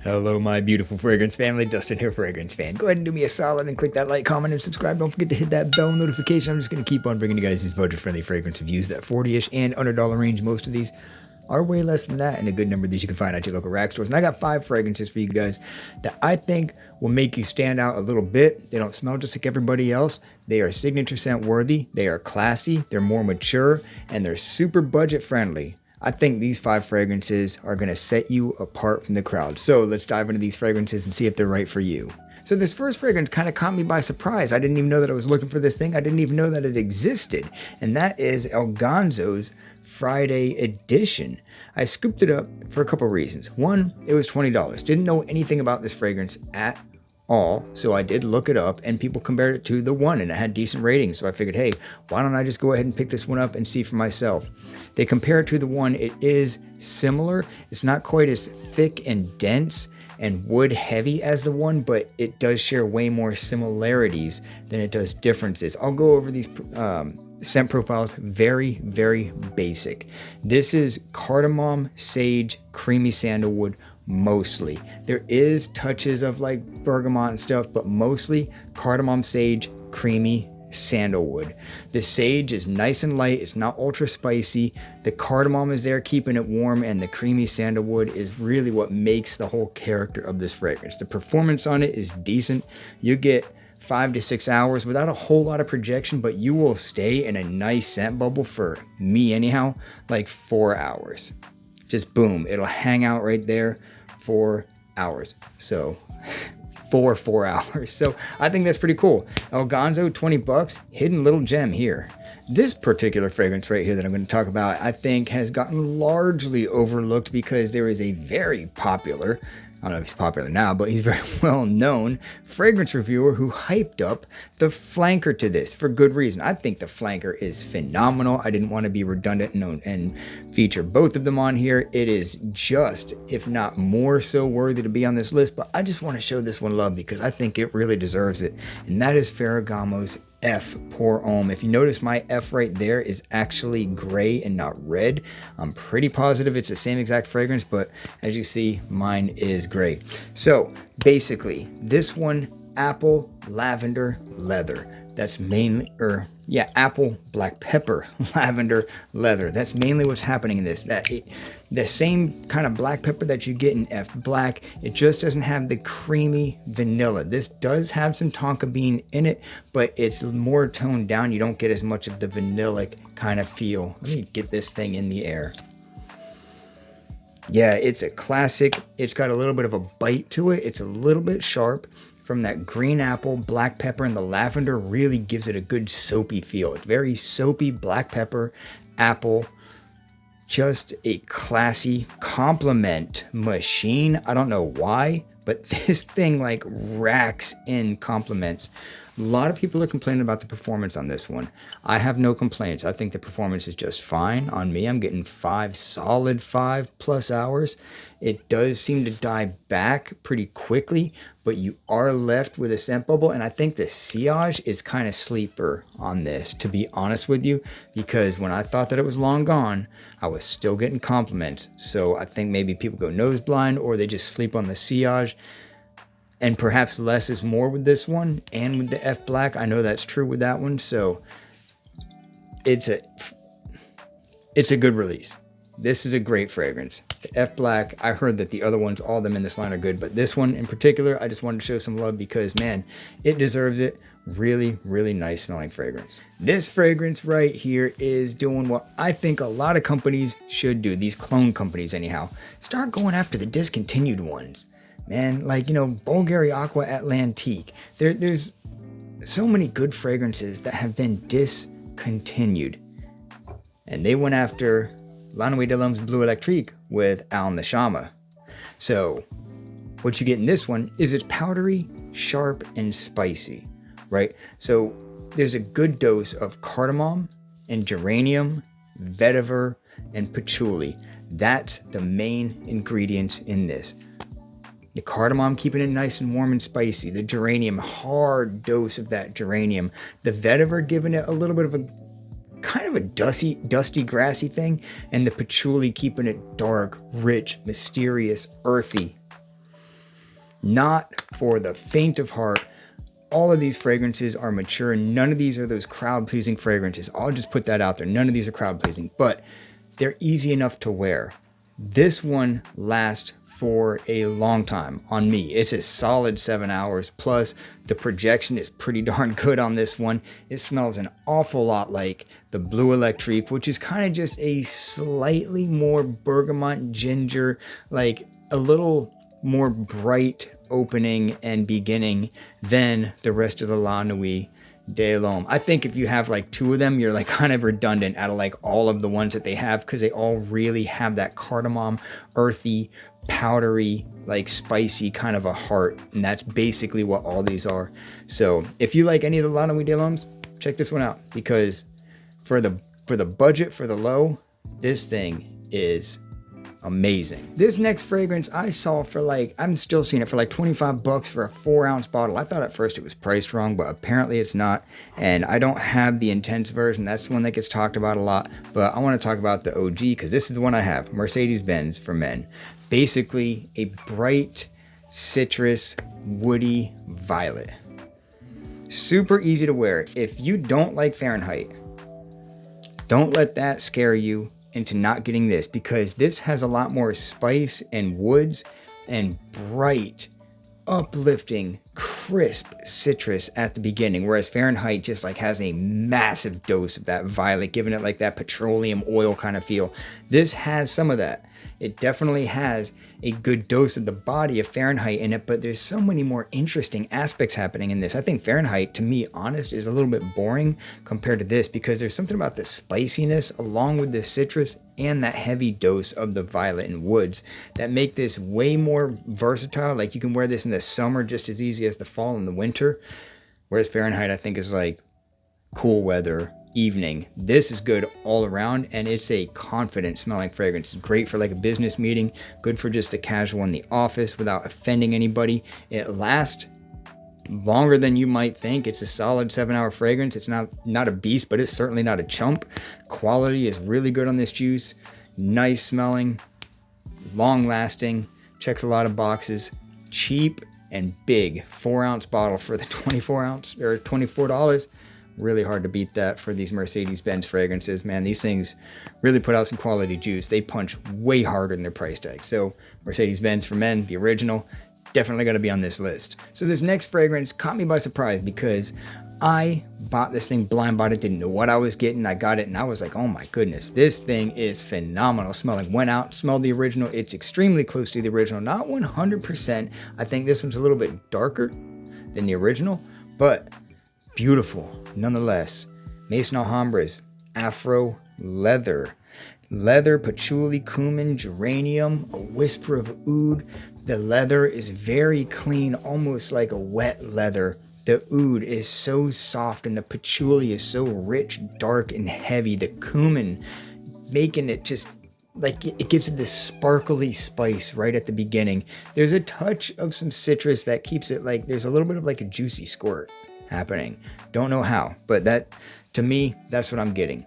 Hello, my beautiful fragrance family. Dustin here, fragrance fan. Go ahead and do me a solid and click that like, comment, and subscribe. Don't forget to hit that bell notification. I'm just going to keep on bringing you guys these budget-friendly fragrance reviews, that 40-ish and under dollar range. Most of these are way less than that, and a good number of these you can find at your local rack stores. And I got 5 fragrances for you guys that I think will make you stand out a little bit. They don't smell just like everybody else. They are signature scent worthy. They are classy. They're more mature, and they're super budget friendly. I think these 5 fragrances are going to set you apart from the crowd. So let's dive into these fragrances and see if they're right for you. So this first fragrance kind of caught me by surprise. I didn't even know that I was looking for this thing. I didn't even know that it existed. And that is Gonzo's Friday edition. I scooped it up for a couple reasons. One, it was $20. Didn't know anything about this fragrance at all, so I did look it up, and people compared it to the one, and it had decent ratings. So I figured, hey, why don't I just go ahead and pick this one up and see for myself? They compare it to the one. It is similar. It's not quite as thick and dense and wood heavy as the one, but it does share way more similarities than it does differences. I'll go over these scent profiles. Very, very basic. This is cardamom, sage, creamy sandalwood. Mostly. There is touches of like bergamot and stuff, but mostly cardamom, sage, creamy sandalwood. The sage is nice and light. It's not ultra spicy. The cardamom is there keeping it warm, and the creamy sandalwood is really what makes the whole character of this fragrance. The performance on it is decent. You get 5 to 6 hours without a whole lot of projection, but you will stay in a nice scent bubble, for me anyhow, like 4 hours. Just boom, it'll hang out right there 4 hours. So for 4 hours. So I think that's pretty cool. Gonzo, 20 bucks, hidden little gem here. This particular fragrance right here that I'm going to talk about, I think has gotten largely overlooked because there is a very popular, I don't know if he's popular now, but he's very well known fragrance reviewer who hyped up the flanker to this for good reason. I think the flanker is phenomenal. I didn't want to be redundant and feature both of them on here. It is just, if not more so, worthy to be on this list, but I just want to show this one love because I think it really deserves it. And that is Ferragamo's F Pour Homme. If you notice, my F right there is actually gray and not red. I'm pretty positive it's the same exact fragrance, but as you see, mine is gray. So basically, this one, apple, lavender, leather. That's mainly, apple, black pepper, lavender, leather. That's mainly what's happening in this. The same kind of black pepper that you get in F Black, it just doesn't have the creamy vanilla. This does have some tonka bean in it, but it's more toned down. You don't get as much of the vanillic kind of feel. Let me get this thing in the air. Yeah, it's a classic. It's got a little bit of a bite to it. It's a little bit sharp. From that green apple, black pepper, and the lavender really gives it a good soapy feel. It's very soapy, black pepper, apple. Just a classy compliment machine. I don't know why, but this thing like racks in compliments. A lot of people are complaining about the performance on this one. I have no complaints. I think the performance is just fine on me. I'm getting solid 5+ hours. It does seem to die back pretty quickly, but you are left with a scent bubble. And I think the sillage is kind of sleeper on this, to be honest with you, because when I thought that it was long gone, I was still getting compliments. So I think maybe people go nose blind or they just sleep on the sillage. And perhaps less is more with this one and with the F Black. I know that's true with that one. So it's a good release. This is a great fragrance. The F Black, I heard that the other ones, all of them in this line are good, but this one in particular, I just wanted to show some love because, man, it deserves it. Really, really nice smelling fragrance. This fragrance right here is doing what I think a lot of companies should do. These clone companies anyhow. Start going after the discontinued ones. man. Like, Bulgari Aqua Atlantique. There's so many good fragrances that have been discontinued. And they went after La Nuit de l'Homme's Bleu Electrique with Al Nashama. So what you get in this one is it's powdery, sharp, and spicy, right? So there's a good dose of cardamom and geranium, vetiver, and patchouli. That's the main ingredients in this. The cardamom keeping it nice and warm and spicy. The geranium, hard dose of that geranium. The vetiver giving it a little bit of a kind of a dusty, grassy thing. And the patchouli keeping it dark, rich, mysterious, earthy. Not for the faint of heart. All of these fragrances are mature. None of these are those crowd-pleasing fragrances. I'll just put that out there. None of these are crowd-pleasing, but they're easy enough to wear. This one lasts for a long time on me. It's a solid 7 hours. Plus, the projection is pretty darn good on this one. It smells an awful lot like the Bleu Electrique, which is kind of just a slightly more bergamot ginger, like a little more bright opening and beginning than the rest of the La Nuit de l'Homme. I think if you have like two of them, you're like kind of redundant out of like all of the ones that they have, because they all really have that cardamom, earthy, powdery, like spicy kind of a heart. And that's basically what all these are. So if you like any of the La Nuit de l'Hommes, check this one out, because for the budget, for the low, this thing is amazing. This next fragrance I saw for like, I'm still seeing it for like $25 for a 4-ounce bottle. I thought at first it was priced wrong, but apparently it's not. And I don't have the intense version. That's the one that gets talked about a lot. But I want to talk about the OG, because this is the one I have, Mercedes-Benz for men. Basically a bright citrus, woody violet. Super easy to wear. If you don't like Fahrenheit, don't let that scare you into not getting this, because this has a lot more spice and woods and bright, uplifting, crisp citrus at the beginning, whereas Fahrenheit just like has a massive dose of that violet, giving it like that petroleum oil kind of feel. This has some of that. It definitely has a good dose of the body of Fahrenheit in it, but there's so many more interesting aspects happening in this. I think Fahrenheit, to me, honest, is a little bit boring compared to this, because there's something about the spiciness along with the citrus and that heavy dose of the violet and woods that make this way more versatile. Like you can wear this in the summer just as easy as the fall and the winter, whereas Fahrenheit, I think, is like cool weather, evening. This is good all around, and it's a confident smelling fragrance. It's great for like a business meeting, good for just a casual in the office without offending anybody. It lasts longer than you might think. It's a solid 7-hour fragrance. It's not a beast, but it's certainly not a chump. Quality is really good on this juice. Nice smelling, long lasting, checks a lot of boxes, cheap and big. 4-ounce bottle for the 24-ounce or $24. Really hard to beat that for these Mercedes-Benz fragrances, man. These things really put out some quality juice. They punch way harder than their price tag. So Mercedes-Benz for men, the original, definitely going to be on this list. So this next fragrance caught me by surprise, because I bought this thing blind bought it, didn't know what I was getting. I got it and I was like, oh my goodness, this thing is phenomenal smelling. Went out, smelled the original. It's extremely close to the original, not 100%. I think this one's a little bit darker than the original, but beautiful nonetheless. Maison Alhambra's Afro leather, patchouli, cumin, geranium, a whisper of oud. The leather is very clean, almost like a wet leather. The oud is so soft and the patchouli is so rich, dark, and heavy. The cumin making it just like it gives it this sparkly spice right at the beginning. There's a touch of some citrus that keeps it like there's a little bit of like a juicy squirt happening. Don't know how, but that, to me, that's what I'm getting.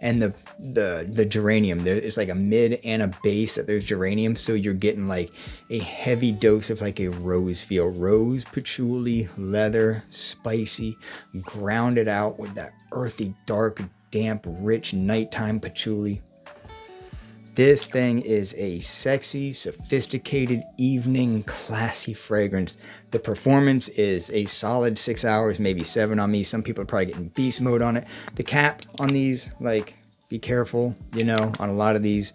And the geranium, it's like a mid and a base that there's geranium, so you're getting like a heavy dose of like a rose feel. Rose, patchouli, leather, spicy, grounded out with that earthy, dark, damp, rich nighttime patchouli. This thing is a sexy, sophisticated, evening, classy fragrance. The performance is a solid 6 hours, maybe 7 on me. Some people are probably getting beast mode on it. The cap on these, like, be careful, on a lot of these.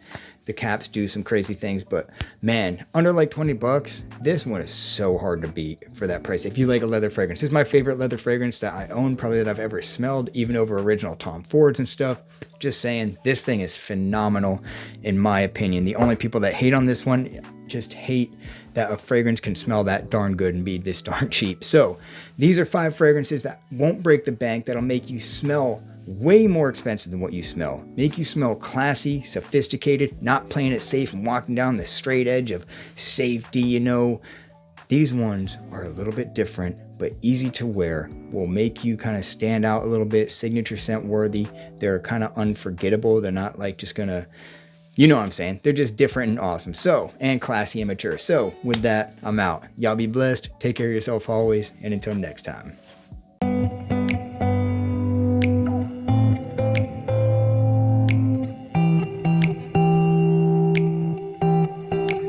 The caps do some crazy things, but man, under like 20 bucks, this one is so hard to beat for that price. If you like a leather fragrance, this is my favorite leather fragrance that I own, probably that I've ever smelled, even over original Tom Fords and stuff. Just saying, this thing is phenomenal in my opinion. The only people that hate on this one just hate that a fragrance can smell that darn good and be this darn cheap. So these are 5 fragrances that won't break the bank, that'll make you smell way more expensive than what you smell. Make you smell classy, sophisticated, not playing it safe and walking down the straight edge of safety, you know. These ones are a little bit different, but easy to wear, will make you kind of stand out a little bit, signature scent worthy. They're kind of unforgettable. They're not like just gonna, you know what I'm saying? They're just different and awesome. So, and classy and mature. So with that, I'm out. Y'all be blessed. Take care of yourself always. And until next time.